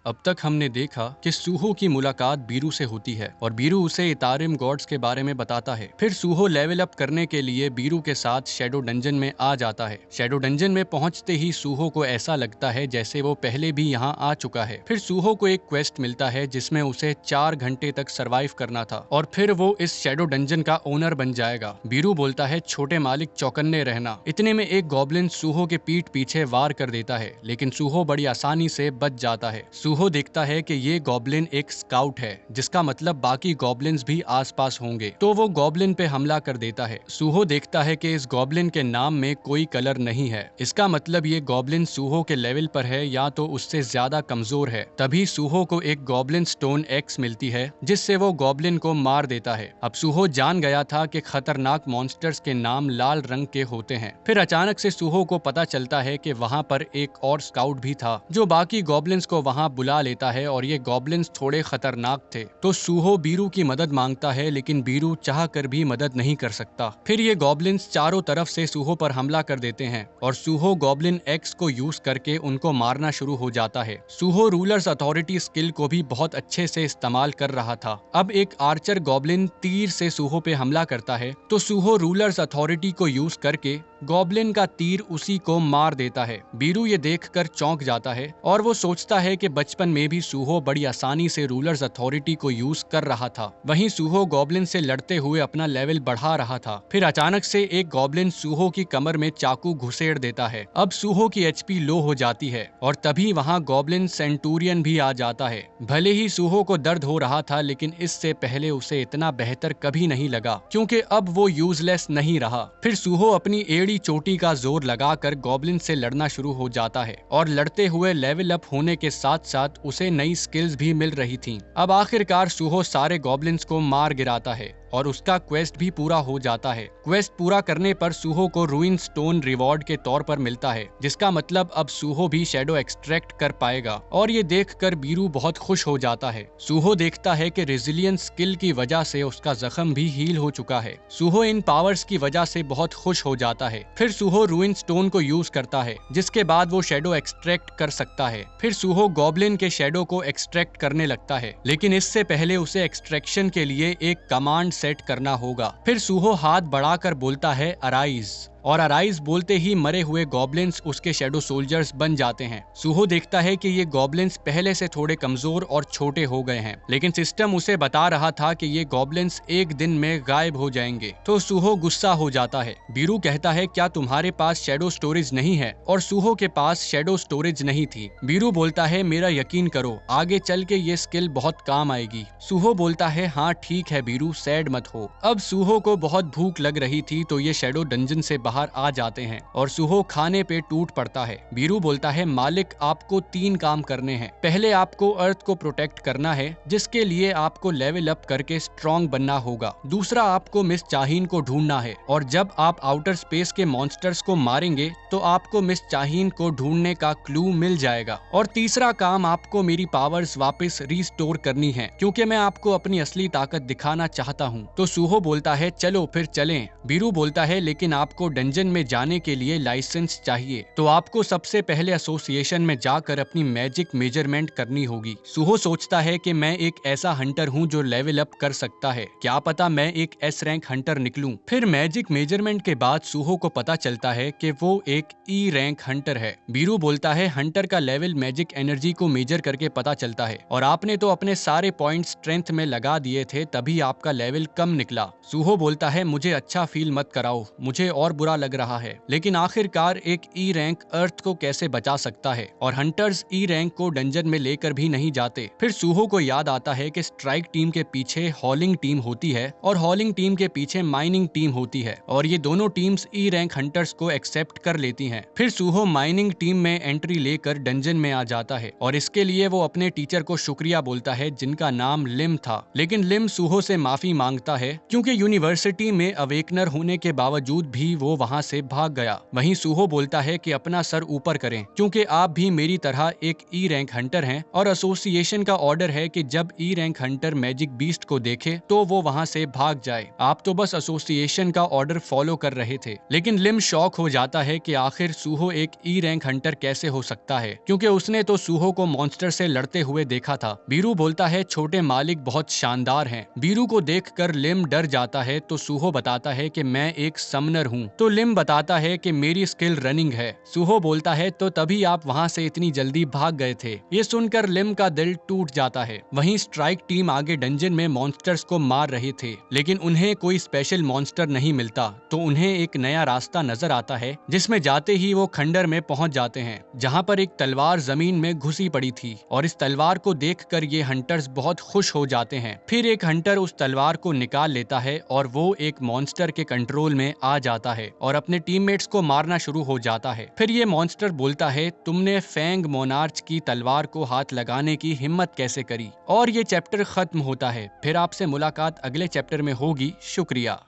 अब तक हमने देखा कि सूहो की मुलाकात बीरू से होती है और बीरू उसे इतारिम गॉड्स के बारे में बताता है। फिर सूहो लेवल अप करने के लिए बीरू के साथ शैडो डंजन में आ जाता है। शैडो डंजन में पहुंचते ही सूहो को ऐसा लगता है जैसे वो पहले भी यहाँ आ चुका है। फिर सूहो को एक क्वेस्ट मिलता है जिसमें उसे 4 घंटे तक सरवाइव करना था और फिर वो इस शैडो डंजन का ओनर बन जाएगा। बीरू बोलता है छोटे मालिक चौकन्ने रहना। इतने में एक गॉब्लिन सूहो के पीठ पीछे वार कर देता है, लेकिन सूहो बड़ी आसानी से बच जाता है। सूहो देखता है कि ये गॉब्लिन एक स्काउट है, जिसका मतलब बाकी गॉब्लिन्स भी आसपास होंगे, तो वो गॉब्लिन पे हमला कर देता है। सूहो देखता है कि इस गॉब्लिन के नाम में कोई कलर नहीं है, इसका मतलब ये गॉब्लिन सूहो के लेवल पर है या तो उससे ज्यादा कमजोर है। तभी सूहो को एक गॉब्लिन स्टोन एक्स मिलती है जिससे वो गॉब्लिन को मार देता है। अब सूहो जान गया था कि खतरनाक मॉन्स्टर्स के नाम लाल रंग के होते हैं। फिर अचानक से सूहो को पता चलता है कि वहाँ पर एक और स्काउट भी था जो बाकी गॉब्लिन्स को वहाँ बुला लेता है और ये गॉब्लिन्स थोड़े खतरनाक थे। तो सूहो बीरू की मदद मांगता है, लेकिन बीरू चाह कर भी मदद नहीं कर सकता। फिर ये गॉब्लिन्स चारों तरफ से सूहो पर हमला कर देते हैं और सूहो गॉब्लिन एक्स को यूज करके उनको मारना शुरू हो जाता है। सूहो रूलर्स अथॉरिटी स्किल को भी बहुत अच्छे से इस्तेमाल कर रहा था। अब एक आर्चर गॉब्लिन तीर से सूहो पे हमला करता है तो सूहो रूलर्स अथॉरिटी को यूज करके गॉब्लिन का तीर उसी को मार देता है। बीरू ये देखकर चौंक जाता है और वो सोचता है कि बचपन में भी सूहो बड़ी आसानी से रूलर्स अथॉरिटी को यूज कर रहा था। वहीं सूहो गॉब्लिन से लड़ते हुए अपना लेवल बढ़ा रहा था। फिर अचानक से एक गॉब्लिन सूहो की कमर में चाकू घुसेड़ देता है। अब सूहो की एचपी लो हो जाती है और तभी वहाँ गॉब्लिन सेंटूरियन भी आ जाता है। भले ही सूहो को दर्द हो रहा था, लेकिन इससे पहले उसे इतना बेहतर कभी नहीं लगा, क्योंकि अब वो यूजलेस नहीं रहा। फिर सूहो अपनी एड़ी चोटी का जोर लगाकर गॉब्लिन से लड़ना शुरू हो जाता है और लड़ते हुए लेवल अप होने के साथ साथ उसे नई स्किल्स भी मिल रही थीं। अब आखिरकार सूहो सारे गॉब्लिन्स को मार गिराता है और उसका क्वेस्ट भी पूरा हो जाता है। क्वेस्ट पूरा करने पर सूहो को रूइन स्टोन रिवॉर्ड के तौर पर मिलता है, जिसका मतलब अब सूहो भी शैडो एक्सट्रैक्ट कर पाएगा और ये देखकर बीरू बहुत खुश हो जाता है। सूहो देखता है कि रेजिलियंस स्किल की वजह से उसका जख्म भी हील हो चुका है। सूहो इन पावर्स की वजह से बहुत खुश हो जाता है। फिर सूहो रूइन स्टोन को यूज करता है, जिसके बाद वो शैडो एक्सट्रैक्ट कर सकता है। फिर सूहो गॉब्लिन के शैडो को एक्सट्रैक्ट करने लगता है, लेकिन इससे पहले उसे एक्सट्रैक्शन के लिए एक कमांड सेट करना होगा। फिर सूहो हाथ बढ़ाकर बोलता है अराइज, और अराइज बोलते ही मरे हुए गॉब्लिन्स उसके शैडो सोल्जर्स बन जाते हैं। सूहो देखता है कि ये गॉब्लिन्स पहले से थोड़े कमजोर और छोटे हो गए हैं, लेकिन सिस्टम उसे बता रहा था कि ये गॉब्लिन्स एक दिन में गायब हो जाएंगे। तो सूहो गुस्सा हो जाता है। बीरू कहता है क्या तुम्हारे पास शैडो स्टोरेज नहीं है? और सूहो के पास शैडो स्टोरेज नहीं थी। बीरू बोलता है मेरा यकीन करो, आगे चल के ये स्किल बहुत काम आएगी। सूहो बोलता है हाँ ठीक है बीरू, सैड मत हो। अब सूहो को बहुत भूख लग रही थी तो ये शैडो डंजन से बाहर आ जाते हैं और सूहो खाने पे टूट पड़ता है। बीरू बोलता है मालिक आपको 3 काम करने हैं। पहले आपको अर्थ को प्रोटेक्ट करना है, जिसके लिए आपको लेवल अप करके स्ट्रॉन्ग बनना होगा। दूसरा आपको मिस चाहीन को ढूंढना है और जब आप आउटर स्पेस के मॉन्स्टर्स को मारेंगे तो आपको मिस चाहीन को ढूंढने का क्लू मिल जाएगा। और तीसरा काम आपको मेरी पावर्स वापस रिस्टोर करनी है, क्योंकि मैं आपको अपनी असली ताकत दिखाना चाहता हूँ। तो सूहो बोलता है चलो फिर चलें। बीरू बोलता है लेकिन आपको डंजन में जाने के लिए लाइसेंस चाहिए, तो आपको सबसे पहले एसोसिएशन में जाकर अपनी मैजिक मेजरमेंट करनी होगी। सूहो सोचता है कि मैं एक ऐसा हंटर हूँ जो लेवल अप कर सकता है, क्या पता मैं एक एस रैंक हंटर निकलूं। फिर मैजिक मेजरमेंट के बाद सूहो को पता चलता है कि वो एक ई रैंक हंटर है। बीरू बोलता है हंटर का लेवल मैजिक एनर्जी को मेजर करके पता चलता है और आपने तो अपने सारे पॉइंट स्ट्रेंथ में लगा दिए थे, तभी आपका लेवल कम निकला। सूहो बोलता है मुझे अच्छा फील मत कराओ, मुझे और बुरा लग रहा है, लेकिन आखिरकार एक ई रैंक अर्थ को कैसे बचा सकता है, और हंटर्स ई रैंक को डंजन में लेकर भी नहीं जाते। फिर सूहो को याद आता है कि स्ट्राइक टीम के पीछे हॉलिंग टीम होती है और हॉलिंग टीम के पीछे माइनिंग टीम होती है, और ये दोनों टीम्स ई रैंक हंटर्स को एक्सेप्ट कर लेती हैं। फिर सूहो माइनिंग टीम में एंट्री लेकर डंजन में आ जाता है और इसके लिए वो अपने टीचर को शुक्रिया बोलता है जिनका नाम लिम था। लेकिन लिम सूहो से माफी मांगता है क्योंकि यूनिवर्सिटी में अवेकनर होने के बावजूद भी वो वहाँ से भाग गया। वहीं सूहो बोलता है कि अपना सर ऊपर करें क्योंकि आप भी मेरी तरह एक ई रैंक हंटर हैं और एसोसिएशन का ऑर्डर है कि जब E rank Hunter magic beast को देखे तो वो वहाँ से भाग जाए। आप तो बस एसोसिएशन का ऑर्डर फॉलो कर रहे थे। लेकिन लिम शॉक हो जाता है कि आखिर सूहो एक ई रैंक हंटर कैसे हो सकता है क्योंकि उसने तो सूहो को मॉन्स्टर से लड़ते हुए देखा था। बीरू बोलता है छोटे मालिक बहुत शानदार हैं। बीरू को देखकर लिम डर जाता है तो सूहो बताता है कि मैं एक समनर हूँ। तो लिम बताता है कि मेरी स्किल रनिंग है। सूहो बोलता है तो तभी आप वहाँ से इतनी जल्दी भाग गए थे। ये सुनकर लिम का दिल टूट जाता है। वहीं स्ट्राइक टीम आगे डंजन में मॉन्स्टर्स को मार रहे थे लेकिन उन्हें कोई स्पेशल मॉन्स्टर नहीं मिलता तो उन्हें एक नया रास्ता नजर आता है जिसमें जाते ही वो खंडर में पहुंच जाते हैं जहां पर एक तलवार जमीन में घुसी पड़ी थी और इस तलवार को देखकर ये हंटर्स बहुत खुश हो जाते हैं। फिर एक हंटर उस तलवार को निकाल लेता है और वो एक मॉन्स्टर के कंट्रोल में आ जाता है और अपने टीममेट्स को मारना शुरू हो जाता है। फिर ये मॉन्स्टर बोलता है तुमने फैंग मोनार्च की तलवार को हाथ लगाने की हिम्मत कैसे करी। और ये चैप्टर खत्म होता है। फिर आपसे मुलाकात अगले चैप्टर में होगी। शुक्रिया।